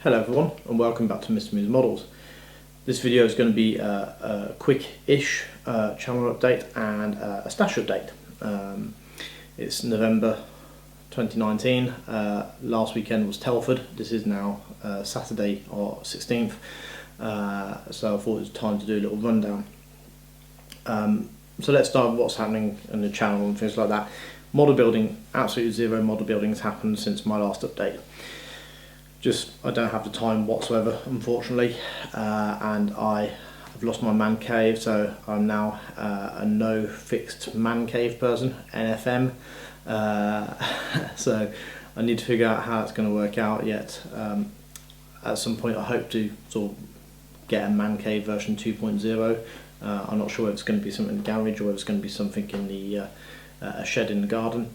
Hello everyone and welcome back to Mr. Muse Models. This video is going to be a quick-ish channel update and a stash update. It's November 2019, last weekend was Telford, this is now Saturday or 16th, so I thought it was time to do a little rundown. So let's start with what's happening in the channel and things like that. Model building, absolutely zero model building has happened since my last update. I don't have the time whatsoever, unfortunately, and I have lost my man cave, so I'm now a no fixed man cave person, NFM. So I need to figure out how it's going to work out yet. At some point I hope to sort of get a man cave version 2.0. I'm not sure whether it's going to be something in the garage or whether it's going to be something in the a shed in the garden.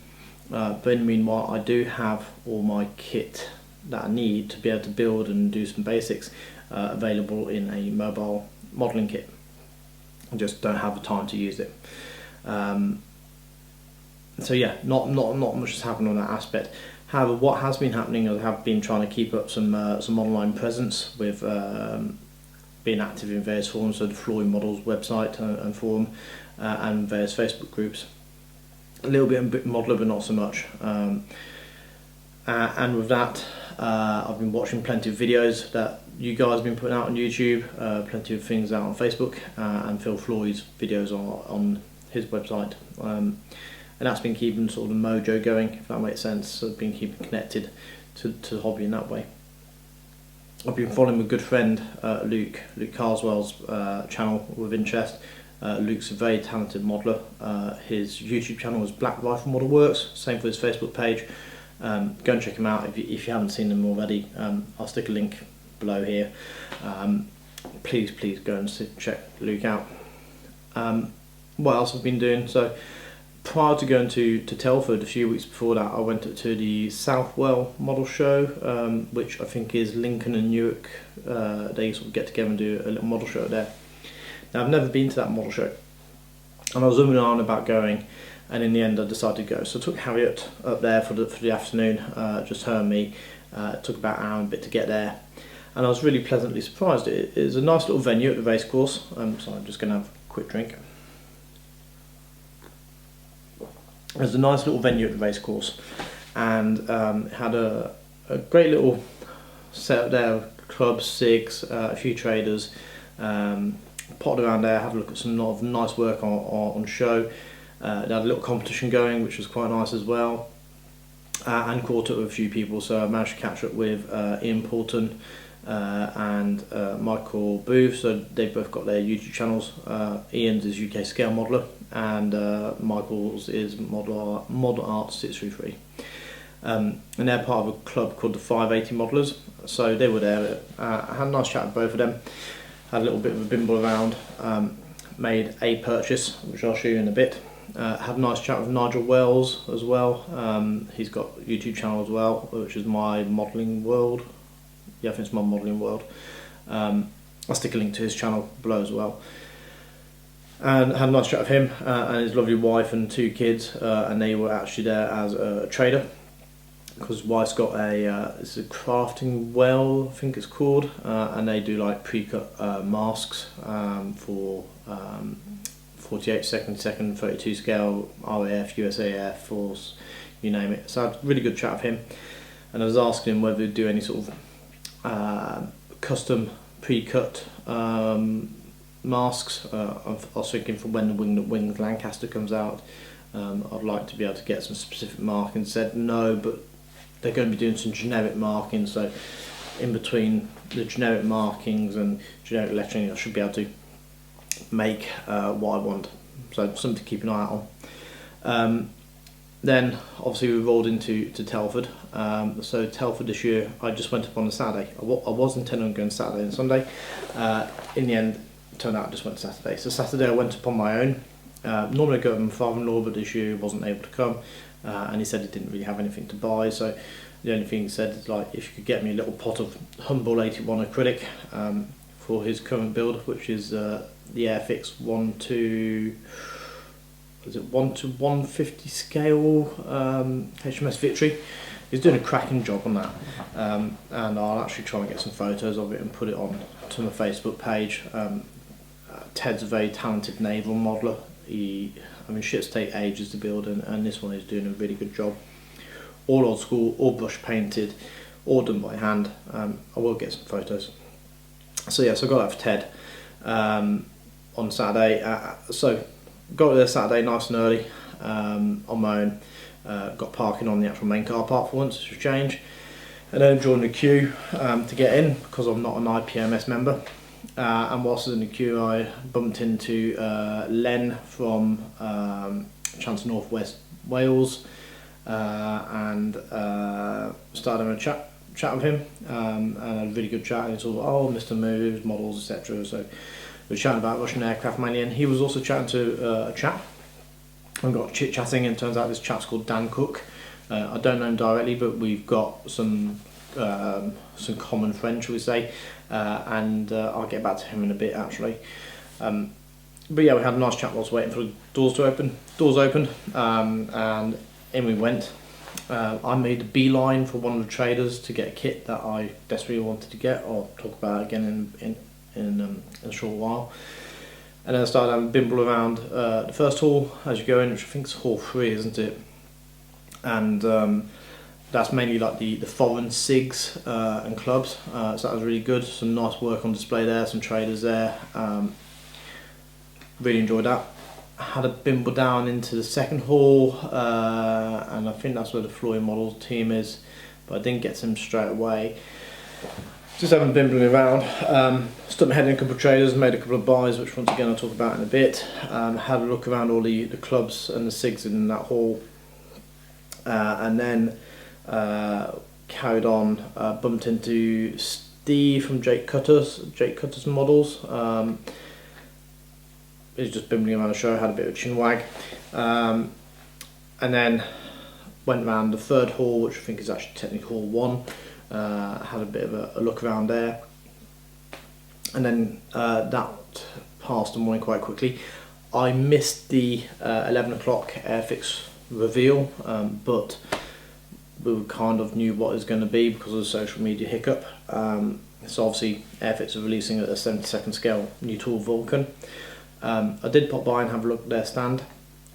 But in the meanwhile, I do have all my kit that I need to be able to build and do some basics available in a mobile modelling kit. I just don't have the time to use it. So yeah, not much has happened on that aspect. However, what has been happening is I have been trying to keep up some online presence with being active in various forums, so the Floyd Models website and forum, and various Facebook groups. A little bit in Modeler, but not so much. And with that, I've been watching plenty of videos that you guys have been putting out on YouTube, plenty of things out on Facebook, and Phil Floyd's videos on his website. And that's been keeping sort of the mojo going, if that makes sense. So I've been keeping connected to the hobby in that way. I've been following a good friend, Luke Carswell's channel with interest. Luke's a very talented modeller. His YouTube channel is Black Rifle Model Works, same for his Facebook page. Go and check him out if you haven't seen him already. I'll stick a link below here. Please go and check Luke out. What else I've been doing? So prior to going to Telford, a few weeks before that, I went to the Southwell Model Show, which I think is Lincoln and Newark. They sort of get together and do a little model show there. Now I've never been to that model show, and I was zooming on about going. And in the end I decided to go. So I took Harriet up there for the afternoon, just her and me. It took about an hour and a bit to get there. And I was really pleasantly surprised. It is a nice little venue at the race course. So I'm just going to have a quick drink. There's a nice little venue at the race course. And it had a great little setup there, clubs, SIGs, a few traders. Potted around there, had a look at some lot of nice work on show. They had a little competition going, which was quite nice as well, and caught up with a few people. So I managed to catch up with Ian Poulton and Michael Booth. So they've both got their YouTube channels. Ian's is UK Scale Modeller, and Michael's is Model Art 633. And they're part of a club called the 580 Modelers. So they were there. I had a nice chat with both of them. Had a little bit of a bimble around. Made a purchase, which I'll show you in a bit. Had a nice chat with Nigel Wells as well. He's got a YouTube channel as well, which is My Modelling World. Yeah, I think it's My Modelling World. I'll stick a link to his channel below as well. And had a nice chat with him and his lovely wife and two kids, and they were actually there as a trader, because his wife's got it's a crafting well, I think it's called, and they do like pre-cut masks for 48 second, 32 scale, RAF, USA Air Force, you name it. So I had a really good chat with him, and I was asking him whether he'd do any sort of custom pre-cut masks. I was thinking for when the Winged Lancaster comes out, I'd like to be able to get some specific markings. He said no, but they're going to be doing some generic markings, so in between the generic markings and generic lettering I should be able to make what I want, so something to keep an eye out on. Then obviously we rolled into Telford. So Telford this year I just went up on a Saturday. I was intending on going Saturday and Sunday. In the end it turned out I just went Saturday. So Saturday I went up on my own. Normally I go with my father-in-law, but this year he wasn't able to come, and he said he didn't really have anything to buy. So the only thing he said is like, if you could get me a little pot of Humble 81 acrylic for his current build, which is the Airfix is it 1:150 scale HMS Victory. He's doing a cracking job on that, and I'll actually try and get some photos of it and put it on to my Facebook page. Ted's a very talented naval modeller. Ships take ages to build, and this one is doing a really good job. All old school, all brush painted, all done by hand. I will get some photos. So yeah, so I got that for Ted on Saturday. So got there Saturday nice and early on my own. Got parking on the actual main car park for once, which was a change. And then joined the queue to get in because I'm not an IPMS member. And whilst I was in the queue, I bumped into Len from Chancellor North West Wales and started having a chat with him and had a really good chat. And he sort of, Mr. Moves, models, etc. So we were chatting about Russian Aircraft Mania, and he was also chatting to a chap. And got chit-chatting, and it turns out this chap's called Dan Cook. I don't know him directly, but we've got some common friends, shall we say, and I'll get back to him in a bit actually. But yeah, we had a nice chat whilst waiting for the doors to open. Doors opened, and in we went. I made a beeline for one of the traders to get a kit that I desperately wanted to get. I'll talk about it again in a short while. And then I started having a bimble around the first hall as you go in, which I think is hall 3, isn't it? And that's mainly like the foreign SIGs and clubs, so that was really good. Some nice work on display there, some traders there. Really enjoyed that. I had a bimble down into the second hall, and I think that's where the Floyd Models team is, but I didn't get to them straight away. Just having bimbling around, stuck my head in a couple of traders, made a couple of buys, which once again I'll talk about in a bit. Had a look around all the clubs and the SIGs in that hall, and then carried on, bumped into Steve from Jake Cutter's Models. He was just bimbling around the show, had a bit of a chin wag, and then went around the third hall, which I think is actually technically hall 1. Had a bit of a look around there, and then that passed the morning quite quickly. I missed the 11 o'clock Airfix reveal, but we kind of knew what it was going to be because of the social media hiccup. So obviously Airfix are releasing at a 72nd scale new tool Vulcan. I did pop by and have a look at their stand,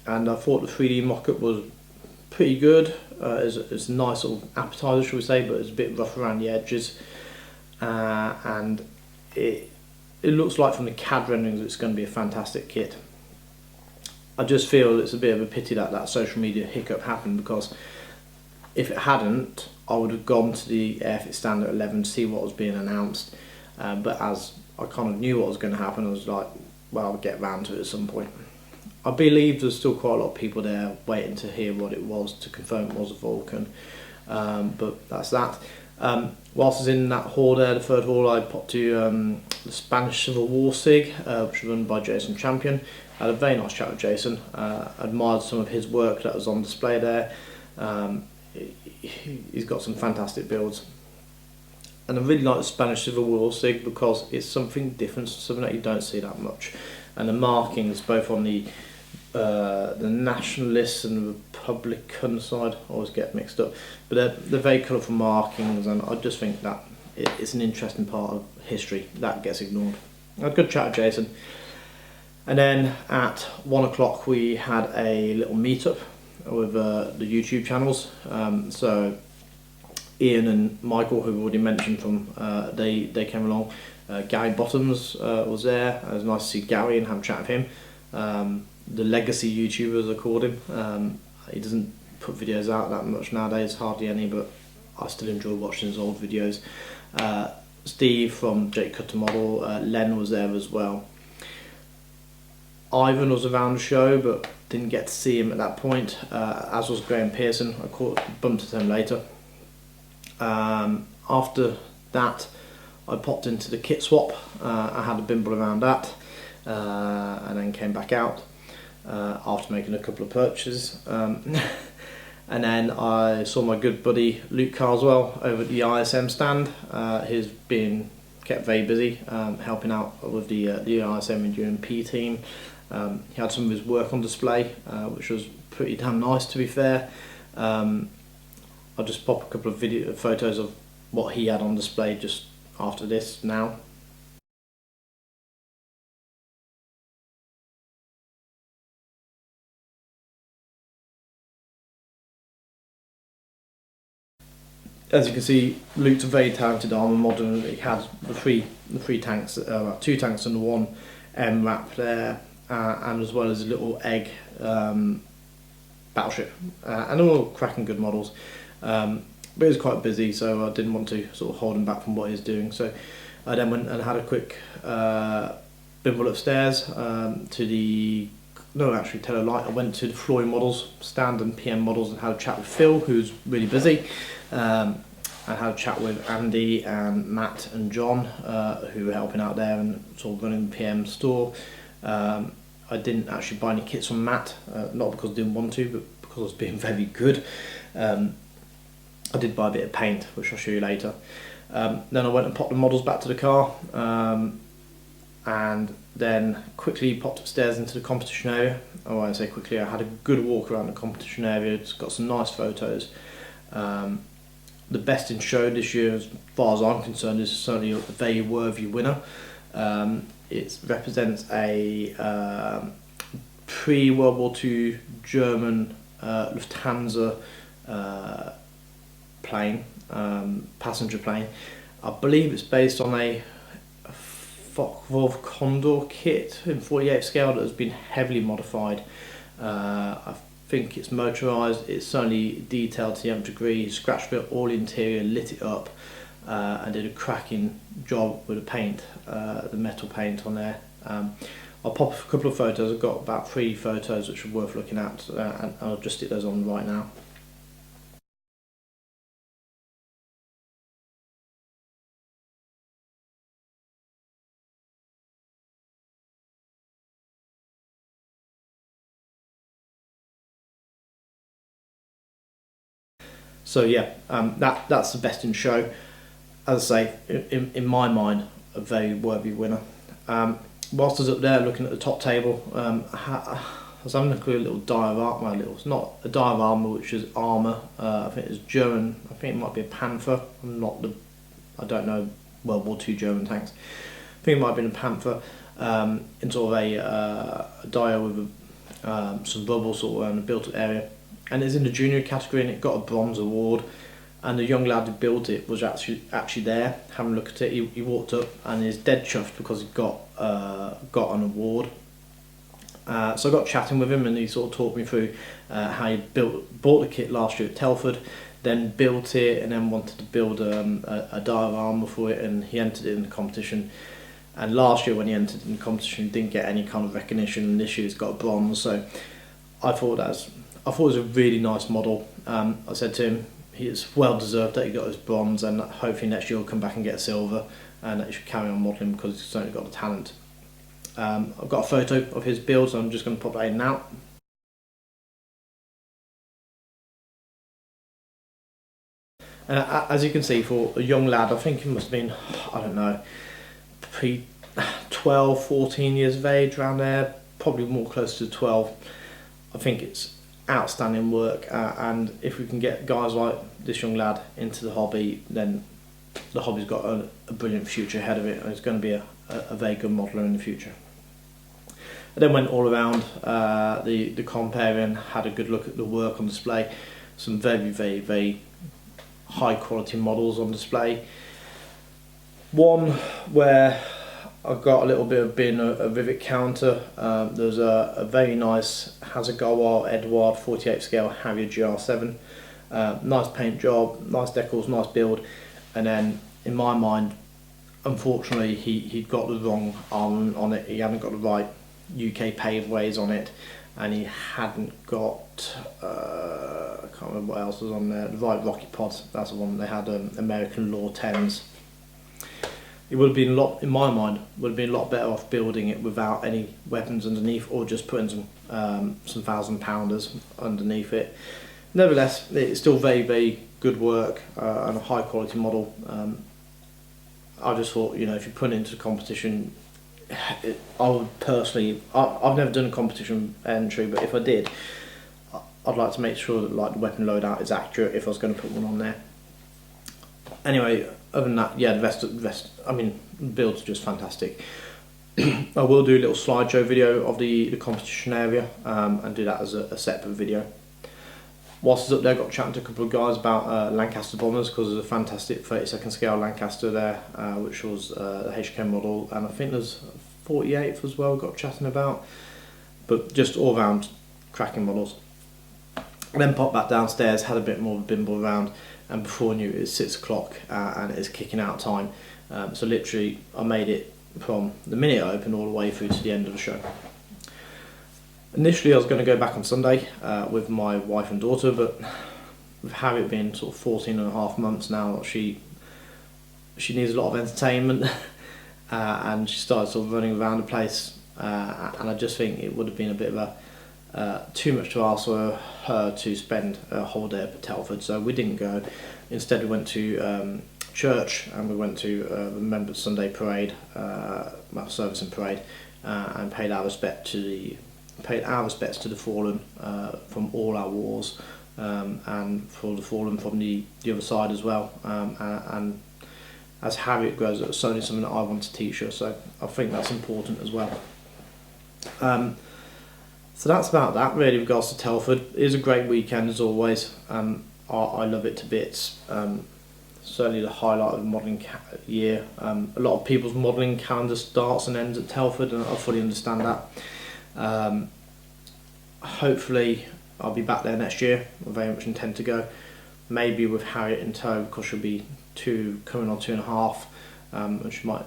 and I thought the 3D mock-up was pretty good. It's a nice sort of appetizer, shall we say, but it's a bit rough around the edges, and it looks like from the CAD renderings it's going to be a fantastic kit. I just feel it's a bit of a pity that that social media hiccup happened, because if it hadn't, I would have gone to the Airfix stand at 11 to see what was being announced, but as I kind of knew what was going to happen, I was like, well, I'll get round to it at some point. I believe there's still quite a lot of people there waiting to hear what it was, to confirm it was a Vulcan, but that's that. Whilst I was in that hall there, the third hall, I popped to the Spanish Civil War SIG, which was run by Jason Champion. I had a very nice chat with Jason, admired some of his work that was on display there. He's got some fantastic builds. And I really like the Spanish Civil War SIG because it's something different, something that you don't see that much. And the markings, both on the nationalist and the Republican side, I always get mixed up, but they're very colourful markings, and I just think that it's an interesting part of history that gets ignored. I had a good chat with Jason, and then at 1 o'clock we had a little meetup with the YouTube channels. So Ian and Michael, who we already mentioned from, they came along. Gary Bottoms was there. It was nice to see Gary and have a chat with him. The legacy YouTuber, as I called him. He doesn't put videos out that much nowadays, hardly any, but I still enjoy watching his old videos. Steve from Jake Cutter Model, Len was there as well. Ivan was around the show, but didn't get to see him at that point, as was Graham Pearson. I bumped into him later. After that, I popped into the kit swap. I had a bimble around that, and then came back out after making a couple of purchases. And then I saw my good buddy Luke Carswell over at the ISM stand. He's been kept very busy, helping out with the ISM Endurance P team. He had some of his work on display, which was pretty damn nice, to be fair. I'll just pop a couple of photos of what he had on display just after this now. As you can see, Luke's a very talented armour model. He had the three tanks, 2 tanks and 1 MRAP there, and as well as a little egg battleship, and all cracking good models. But he was quite busy, so I didn't want to sort of hold him back from what he was doing. So I then went and had a quick bimble upstairs to the. No, actually, tell a lie. I went to the Floyd models stand and PM models and had a chat with Phil, who's really busy. I had a chat with Andy and Matt and John, who were helping out there and sort of running the PM store. I didn't actually buy any kits from Matt, not because I didn't want to, but because I was being very good. I did buy a bit of paint, which I'll show you later. Then I went and popped the models back to the car, and then quickly popped upstairs into the competition area. Oh, I say quickly, I had a good walk around the competition area. It's got some nice photos. The best in show this year, as far as I'm concerned, is certainly a very worthy winner. It represents a pre-World War II German Lufthansa plane, passenger plane. I believe it's based on a Focke-Wulf Condor kit in 48 scale that has been heavily modified. I think it's motorised, it's certainly detailed to the nth degree, scratch built all the interior, lit it up, and did a cracking job with the paint, the metal paint on there. I'll pop a couple of photos. I've got about 3 photos which are worth looking at, and I'll just stick those on right now. So yeah, that's the best in show. As I say, in my mind, a very worthy winner. Whilst I was up there looking at the top table, I was having a look at a little diorama. Well, it's not a diorama, which is armour. I think it's German. I think it might be a Panther. I don't know World War II German tanks. I think it might have been a Panther. In sort of a dio with some bubbles sort of around the built-up area. And it's in the junior category, and it got a bronze award. And the young lad who built it was actually there, having a look at it. He walked up and is dead chuffed because he got an award. So I got chatting with him, and he sort of talked me through how he bought the kit last year at Telford, then built it, and then wanted to build a diorama for it, and he entered it in the competition. And last year when he entered in the competition, he didn't get any kind of recognition, and this year he's got a bronze. So I thought it was a really nice model. I said to him, it's well deserved that he got his bronze, and hopefully next year he'll come back and get a silver, and that he should carry on modelling because he's certainly got the talent. I've got a photo of his build, so I'm just going to pop that in now. As you can see, for a young lad, I think he must have been, I don't know, 12, 14 years of age, around there, probably more close to 12. I think it's outstanding work, and if we can get guys like this young lad into the hobby, then the hobby's got a brilliant future ahead of it, and it's going to be a very good modeller in the future. I then went all around the comp area and had a good look at the work on display. Some very, very, very high quality models on display. One where I got a little bit of being a rivet counter. There's a very nice Hasegawa Edward 48 scale Harrier GR7. Nice paint job, nice decals, nice build. And then in my mind, unfortunately, he'd got the wrong arm on it. He hadn't got the right UK paveways on it, and he hadn't got, I can't remember what else was on there, the right rocket pods. That's the one. They had American Law 10s. It would have been in my mind, would have been a lot better off building it without any weapons underneath, or just putting some 1,000-pounders underneath it. Nevertheless, it's still very, very good work and a high quality model. I just thought, you know, if you put it into the competition, I would personally, I've never done a competition entry, but if I did, I'd like to make sure that like the weapon loadout is accurate if I was going to put one on there. Anyway, other than that, yeah, the vest, I mean, the build's just fantastic. I will do a little slideshow video of the competition area and do that as a separate video. Whilst I was up there, I got chatting to a couple of guys about Lancaster bombers, because there's a fantastic 32nd scale Lancaster there, which was the HK model, and I think there's 48th as well, got chatting about, but just all round cracking models. I then popped back downstairs, had a bit more of a bimble around, and before I knew it, it's 6 o'clock and it's kicking out time. So literally I made it from the minute it opened all the way through to the end of the show. Initially I was going to go back on Sunday with my wife and daughter, but with Harriet being sort of 14 and a half months now, she needs a lot of entertainment and she started sort of running around the place, and I just think it would have been a bit of a too much to ask for her to spend a whole day up at Telford, so we didn't go. Instead we went to church, and we went to the Remembrance Sunday parade, service and parade, and paid our respects to the fallen from all our wars, and for the fallen from the other side as well. And as Harriet grows, it's certainly something that I want to teach her, so I think that's important as well. So that's about that really in regards to Telford. It is a great weekend as always. I love it to bits. Certainly the highlight of the modelling year. A lot of people's modelling calendar starts and ends at Telford, and I fully understand that. Hopefully I'll be back there next year. I very much intend to go. Maybe with Harriet in tow, because she'll be coming on 2.5, and she might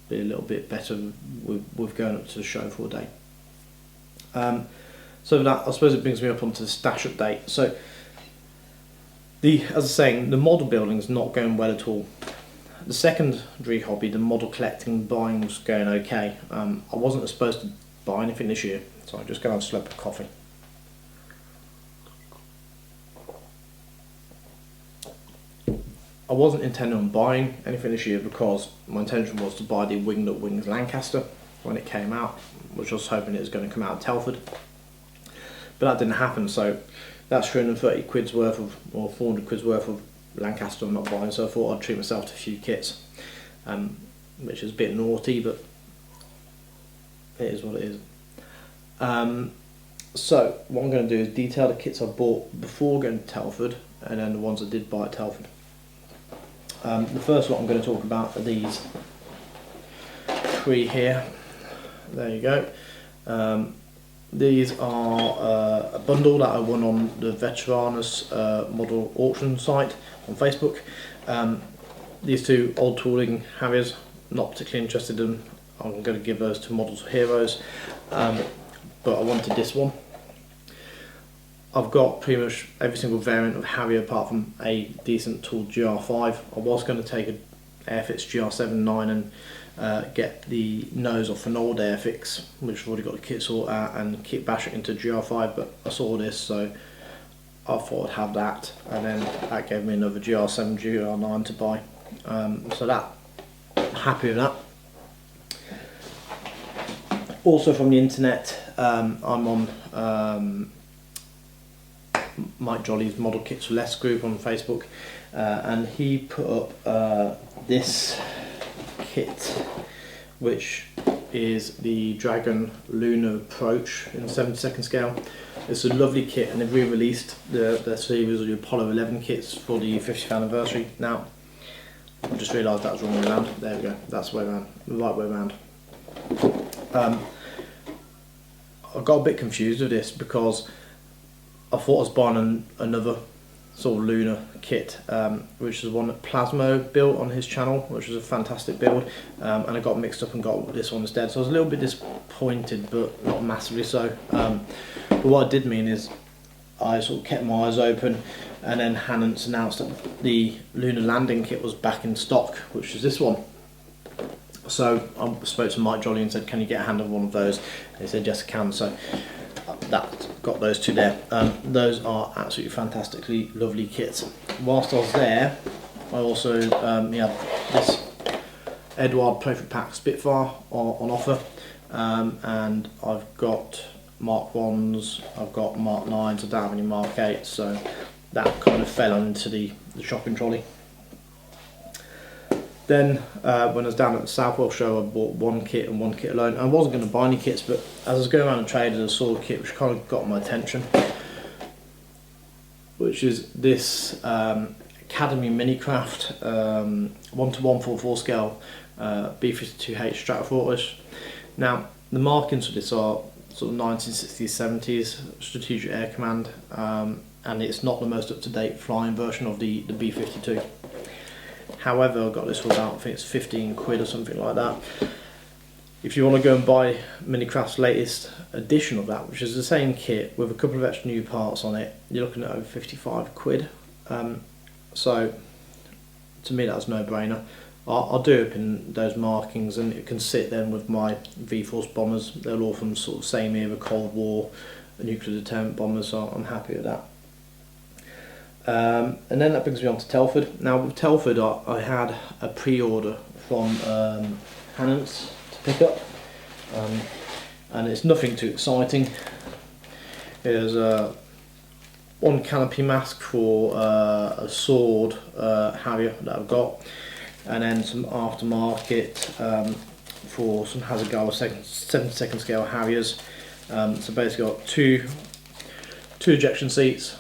be a little bit better with going up to the show for a day. So that, I suppose it brings me up onto the stash update. So as I was saying, the model building is not going well at all. The secondary hobby, the model collecting, buying, was going okay. I wasn't supposed to buy anything this year, so I'm just going to have a slurp of coffee. I wasn't intending on buying anything this year because my intention was to buy the Winged Up Wings Lancaster when it came out, which I was hoping it was going to come out of Telford, but that didn't happen. So that's 330 quid's worth of, or 400 quid's worth of Lancaster I'm not buying, so I thought I'd treat myself to a few kits, which is a bit naughty, but it is what it is. So what I'm going to do is detail the kits I bought before going to Telford, and then the ones I did buy at Telford. The first lot I'm going to talk about are these 3 here. There you go. These are a bundle that I won on the Veteranus model auction site on Facebook. These 2 old tooling Harriers, not particularly interested in. I'm going to give those to Models for Heroes, but I wanted this one. I've got pretty much every single variant of Harrier apart from a decent tooled GR5. I was going to take an Airfix GR7-9 and get the nose off an old Airfix, which I've already got the kit sorted out, and kit bash it into GR5, but I saw this, so I thought I'd have that, and then that gave me another GR7, GR9 to buy. So that, happy with that. Also from the internet, I'm on Mike Jolly's Model Kits for Less group on Facebook, and he put up this kit, which is the Dragon Lunar Approach in 72nd scale. It's a lovely kit, and they've re-released the series of the Apollo 11 kits for the 50th anniversary. Now, I just realised that was the wrong way around. There we go, that's the way around, the right way around. I got a bit confused with this because I thought I was buying another sort of lunar kit, which is one that Plasmo built on his channel, which was a fantastic build, and I got mixed up and got this one instead. So I was a little bit disappointed, but not massively so. But what I did mean is I sort of kept my eyes open, and then Hannants announced that the lunar landing kit was back in stock, which is this one. So I spoke to Mike Jolly and said, can you get a hand on one of those? And he said, yes I can. So that got those 2 there. Those are absolutely fantastically lovely kits. Whilst I was there, I also had this Eduard Perfect Pack Spitfire on offer, and I've got Mark 1s, I've got Mark 9s, I don't have any Mark 8s, so that kind of fell into the shopping trolley. Then when I was down at the Southwell show, I bought one kit and one kit alone. I wasn't going to buy any kits, but as I was going around the traders, I saw a kit which kind of got my attention, which is this Academy Minicraft 1:144 scale B52H Stratofortress. Now the markings for this are sort of 1960s, 70s Strategic Air Command, and it's not the most up-to-date flying version of the B52. However, I got this for about, I think it's 15 quid or something like that. If you want to go and buy Minicraft's latest edition of that, which is the same kit with a couple of extra new parts on it, you're looking at over 55 quid. So to me that's a no-brainer. I'll do it in those markings, and it can sit then with my V-Force bombers. They're all from sort of same era, Cold War, nuclear deterrent bombers, so I'm happy with that. And then that brings me on to Telford. Now with Telford, I had a pre-order from Hannants to pick up, and it's nothing too exciting. There's one canopy mask for a sword Harrier that I've got, and then some aftermarket for some Hasegawa 72nd scale Harriers. So basically got two ejection seats,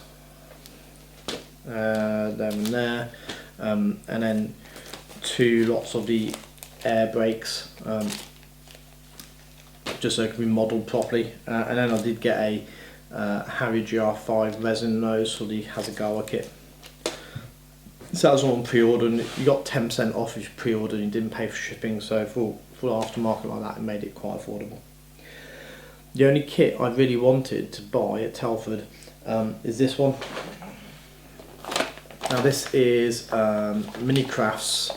there and there, and then two lots of the air brakes, just so it can be modelled properly, and then I did get a Harrier GR5 resin nose for the Hasegawa kit. So that was all on pre-order, and you got 10% off if you pre-ordered and you didn't pay for shipping, so for aftermarket like that, it made it quite affordable. The only kit I really wanted to buy at Telford is this one. Now this is Minicraft's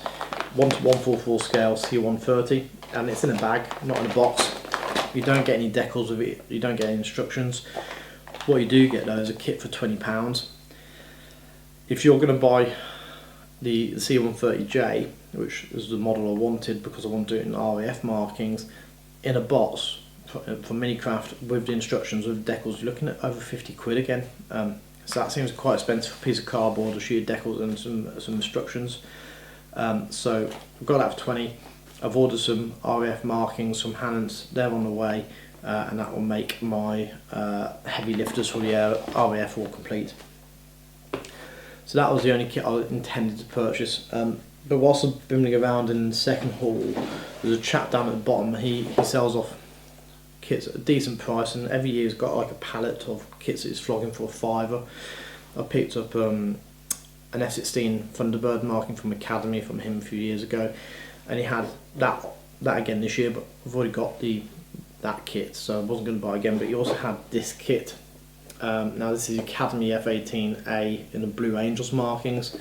1:144 scale C130, and it's in a bag, not in a box. You don't get any decals with it, you don't get any instructions. What you do get though is a kit for £20. If you're going to buy the C130J, which is the model I wanted because I want to do it in RAF markings, in a box from Minicraft with the instructions with decals, you're looking at over 50 quid again. So that seems quite expensive for a piece of cardboard, a sheet of decals and some instructions. So I've got that for 20. I've ordered some RAF markings from Hannants, they're on the way, and that will make my heavy lifters for the RAF all complete. So that was the only kit I intended to purchase. But whilst I've been bimming around in the second hall, there's a chap down at the bottom. He sells off kits at a decent price, and every year he's got like a pallet of kits that he's flogging for £5. I picked up an F-16 Thunderbird marking from Academy from him a few years ago, and he had that again this year, but I've already got that kit, so I wasn't going to buy again. But he also had this kit. Now this is Academy F-18A in the Blue Angels markings.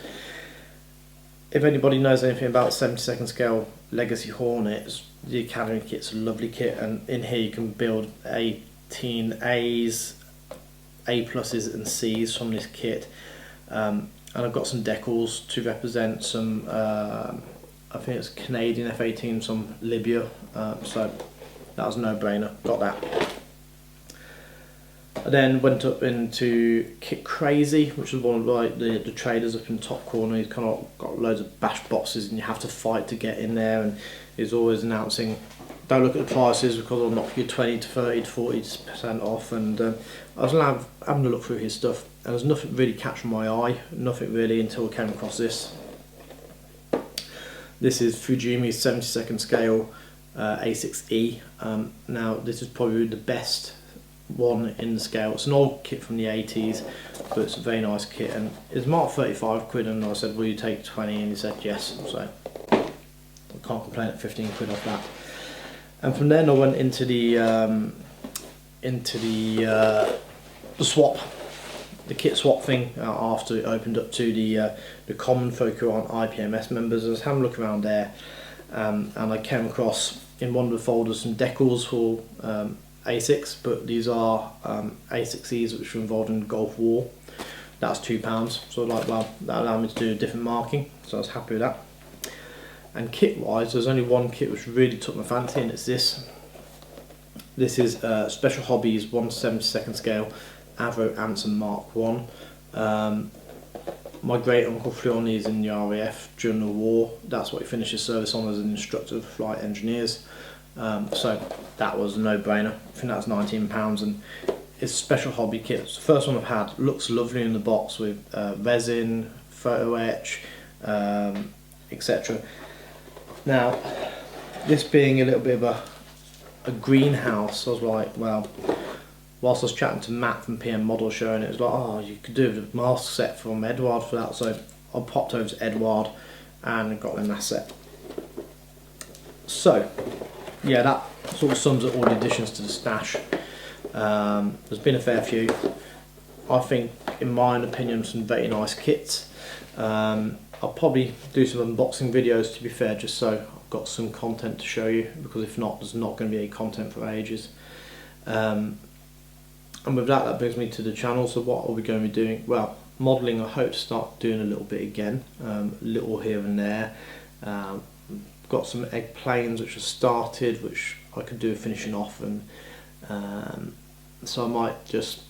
If anybody knows anything about 72nd scale Legacy Hornets, the Academy kit's a lovely kit, and in here you can build 18 A's, A pluses and C's from this kit. And I've got some decals to represent some, I think it's Canadian F-18 from Libya, so that was a no-brainer, got that. I then went up into Kit Crazy, which is one of like the traders up in the top corner. He's kind of got loads of bash boxes and you have to fight to get in there, and he's always announcing, don't look at the prices because I'll knock you 20 to 30 to 40% off. And I was having a look through his stuff, and there's nothing really catching my eye, nothing really, until I came across this. This is Fujimi's 72nd scale A6E. Now this is probably the best one in the scale. It's an old kit from the 80s, but it's a very nice kit, and it's marked 35 quid, and I said, will you take 20? And he said yes, so I can't complain at 15 quid off that. And from then I went into the swap, the kit swap thing, after it opened up to the common folk who aren't IPMS members. I was having a look around there, and I came across in one of the folders some decals for A6, but these are A6Es which were involved in the Gulf War. That's £2, so like, well, that allowed me to do a different marking, so I was happy with that. And kit wise, there's only one kit which really took my fancy, and it's this. This is Special Hobbies 1/72 scale Avro Anson Mark 1. My great uncle flew on these in the RAF during the war. That's what he finished his service on, as an instructor of flight engineers. So that was a no-brainer. I think that's £19, and it's a special hobby kit. It's the first one I've had. Looks lovely in the box with resin, photo etch, etc. Now, this being a little bit of a greenhouse, I was like, well, whilst I was chatting to Matt from PM Model Show, and it was like, oh, you could do the mask set from Edward for that. So I popped over to Edward and got them that set. So yeah, that sort of sums up all the additions to the stash. There's been a fair few. I think, in my opinion, some very nice kits. I'll probably do some unboxing videos, to be fair, just so I've got some content to show you, because if not, there's not going to be any content for ages. And with that brings me to the channel. So what are we going to be doing? Well, modelling, I hope to start doing a little bit again, little here and there. Got some egg planes which have started, which I could do finishing off, and so I might just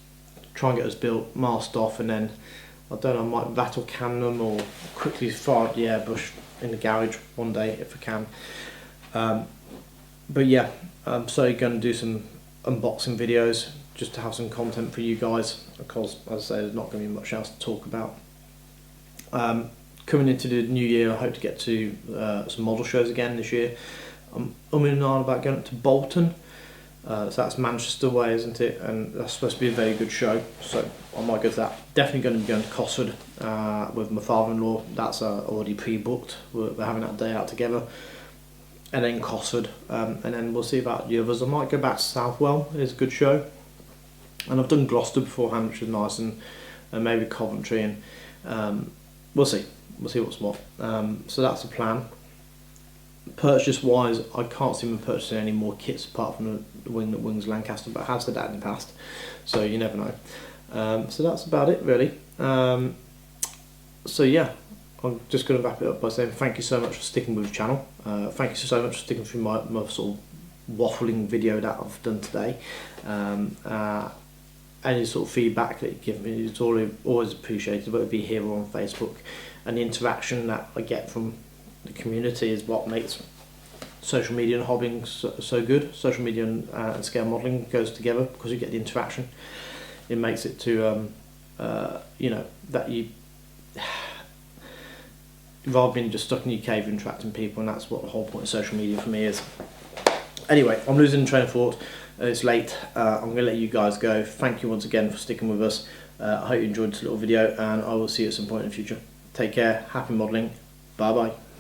try and get those built, masked off, and then I don't know, I might rattle can them or quickly fire the airbrush in the garage one day if I can. But yeah, I'm slowly going to do some unboxing videos just to have some content for you guys, because as I say, there's not going to be much else to talk about. Coming into the new year, I hope to get to some model shows again this year. I'm umming and ahhing about going up to Bolton, so that's Manchester way, isn't it? And that's supposed to be a very good show, so I might go to that. Definitely going to be going to Cosford with my father-in-law. That's already pre-booked. We're having that day out together. And then Cosford, and then we'll see about the others. I might go back to Southwell. It's a good show. And I've done Gloucester beforehand, which is nice, and maybe Coventry, and we'll see. We'll see what's what. So that's the plan. Purchase wise, I can't see me purchasing any more kits apart from the Wings Lancaster, but I have said that in the past, so you never know. So that's about it, really. So yeah, I'm just going to wrap it up by saying thank you so much for sticking with the channel. Thank you so much for sticking through my sort of waffling video that I've done today. Any sort of feedback that you give me is always appreciated, whether it be here or on Facebook. And the interaction that I get from the community is what makes social media and hobbying so good. Social media and scale modelling goes together because you get the interaction. It makes it to you know, that you rather than just stuck in your cave interacting people, and that's what the whole point of social media for me is. Anyway, I'm losing the train of thought. It's late. I'm going to let you guys go. Thank you once again for sticking with us. I hope you enjoyed this little video, and I will see you at some point in the future. Take care. Happy modelling. Bye bye.